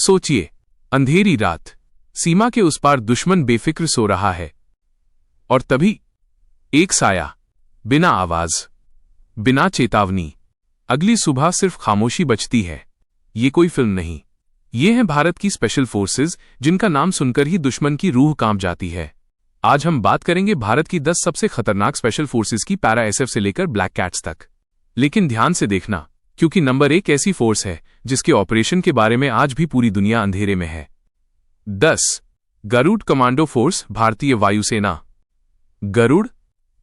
सोचिए, अंधेरी रात, सीमा के उस पार दुश्मन बेफिक्र सो रहा है, और तभी एक साया, बिना आवाज, बिना चेतावनी। अगली सुबह सिर्फ खामोशी बचती है। ये कोई फिल्म नहीं, ये है भारत की स्पेशल फोर्सेस, जिनका नाम सुनकर ही दुश्मन की रूह कांप जाती है। आज हम बात करेंगे भारत की 10 सबसे खतरनाक स्पेशल फोर्सेस की, पैरा एसएफ से लेकर ब्लैक कैट्स तक। लेकिन ध्यान से देखना, क्योंकि नंबर 1 ऐसी फोर्स है जिसके ऑपरेशन के बारे में आज भी पूरी दुनिया अंधेरे में है। 10. गरुड़ कमांडो फोर्स, भारतीय वायुसेना। गरुड़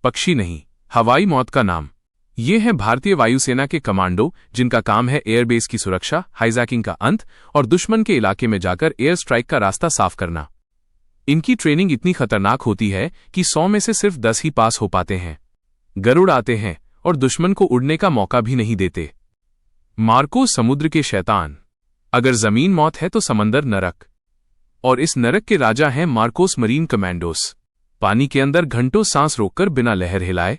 पक्षी नहीं, हवाई मौत का नाम। ये है भारतीय वायुसेना के कमांडो, जिनका काम है एयरबेस की सुरक्षा, हाईजैकिंग का अंत और दुश्मन के इलाके में जाकर एयर स्ट्राइक का रास्ता साफ करना। इनकी ट्रेनिंग इतनी खतरनाक होती है कि 100 में से सिर्फ 10 ही पास हो पाते हैं। गरुड़ आते हैं और दुश्मन को उड़ने का मौका भी नहीं देते। मार्कोस समुद्र के शैतान। अगर जमीन मौत है तो समंदर नरक, और इस नरक के राजा हैं मार्कोस मरीन कमांडोस। पानी के अंदर घंटों सांस रोककर बिना लहर हिलाए।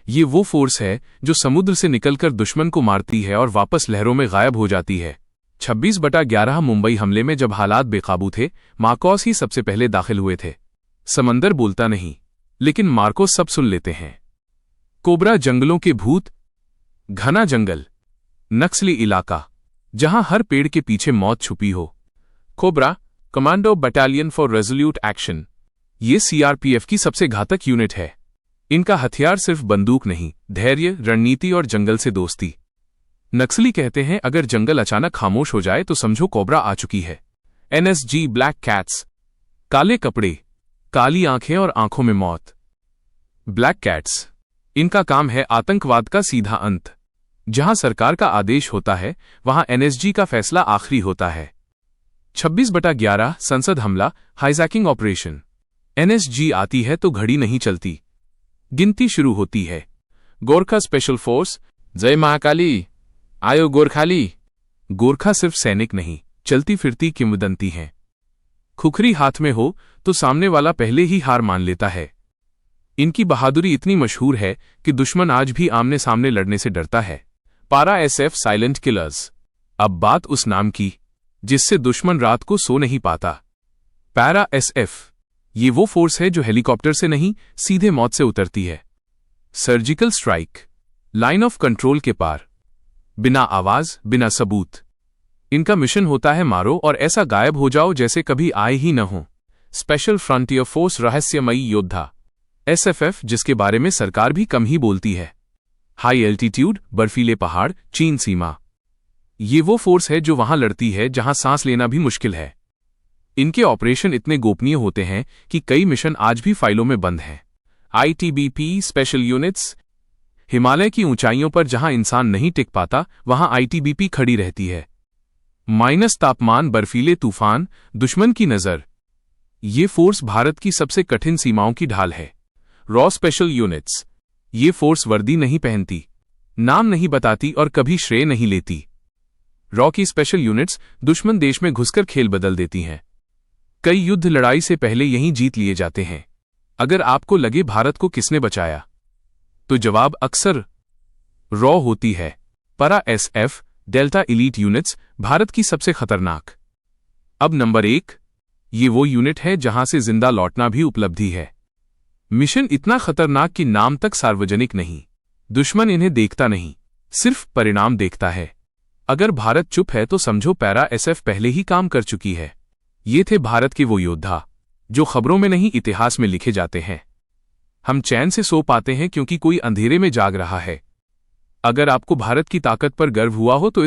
ये वो फोर्स है जो समुद्र से निकलकर दुश्मन को मारती है और वापस लहरों में गायब हो जाती है। 26/11 मुंबई हमले में जब हालात बेकाबू थे, मार्कोस ही सबसे पहले दाखिल हुए थे। समंदर बोलता नहीं, लेकिन मार्कोस सब सुन लेते हैं। कोबरा जंगलों के भूत। घना जंगल, नक्सली इलाका, जहां हर पेड़ के पीछे मौत छुपी हो। Cobra commando battalion for resolute action. ये सीआरपीएफ की सबसे घातक यूनिट है। इनका हथियार सिर्फ बंदूक नहीं, धैर्य, रणनीति और जंगल से दोस्ती। नक्सली कहते हैं, अगर जंगल अचानक खामोश हो जाए तो समझो कोबरा आ चुकी है। NSG black cats. काले कपड़े, काली आंखें और आंखों में मौत। ब्लैक कैट्स, इनका काम है आतंकवाद का सीधा अंत। जहां सरकार का आदेश होता है, वहां एनएसजी का फैसला आखिरी होता है। 26/11 संसद हमला, हाईजैकिंग ऑपरेशन। एनएसजी आती है तो घड़ी नहीं चलती, गिनती शुरू होती है। Gorkha special force. जय महाकाली, आयो गोरखाली। गोरखा सिर्फ सैनिक नहीं, चलती फिरती किंवदंती हैं। खुखरी हाथ में हो तो सामने वाला पहले ही हार मान लेता है। इनकी बहादुरी इतनी मशहूर है कि दुश्मन आज भी आमने सामने लड़ने से डरता है। पारा एसएफ साइलेंट किलर्स। अब बात उस नाम की जिससे दुश्मन रात को सो नहीं पाता। पैरा एसएफ, ये वो फोर्स है जो हेलीकॉप्टर से नहीं, सीधे मौत से उतरती है। Surgical strike, line of control के पार, बिना आवाज, बिना सबूत। इनका मिशन होता है मारो और ऐसा गायब हो जाओ जैसे कभी आए ही न हो। स्पेशल फ्रंटियर फोर्स, रहस्यमयी योद्धा। एसएफएफ, जिसके बारे में सरकार भी कम ही बोलती है। हाई एल्टीट्यूड, बर्फीले पहाड़, चीन सीमा। ये वो फोर्स है जो वहां लड़ती है जहां सांस लेना भी मुश्किल है। इनके ऑपरेशन इतने गोपनीय होते हैं कि कई मिशन आज भी फाइलों में बंद हैं। ITBP special units. हिमालय की ऊंचाइयों पर जहां इंसान नहीं टिक पाता, वहां आईटीबीपी खड़ी रहती है। माइनस तापमान, बर्फीले तूफान, दुश्मन की नजर। ये फोर्स भारत की सबसे कठिन सीमाओं की ढाल है। Raw special units. ये फोर्स वर्दी नहीं पहनती, नाम नहीं बताती और कभी श्रेय नहीं लेती। रॉ की स्पेशल यूनिट्स दुश्मन देश में घुसकर खेल बदल देती हैं। कई युद्ध लड़ाई से पहले यहीं जीत लिए जाते हैं। अगर आपको लगे भारत को किसने बचाया, तो जवाब अक्सर रॉ होती है। Para SF delta elite units, Bharat की सबसे खतरनाक। अब नंबर 1, ये वो यूनिट है जहां से जिंदा लौटना भी उपलब्धि है। मिशन इतना खतरनाक कि नाम तक सार्वजनिक नहीं। दुश्मन इन्हें देखता नहीं, सिर्फ परिणाम देखता है। अगर भारत चुप है तो समझो पैरा एसएफ पहले ही काम कर चुकी है। ये थे भारत के वो योद्धा जो खबरों में नहीं, इतिहास में लिखे जाते हैं। हम चैन से सो पाते हैं क्योंकि कोई अंधेरे में जाग रहा है। अगर आपको भारत की ताकत पर गर्व हुआ हो तो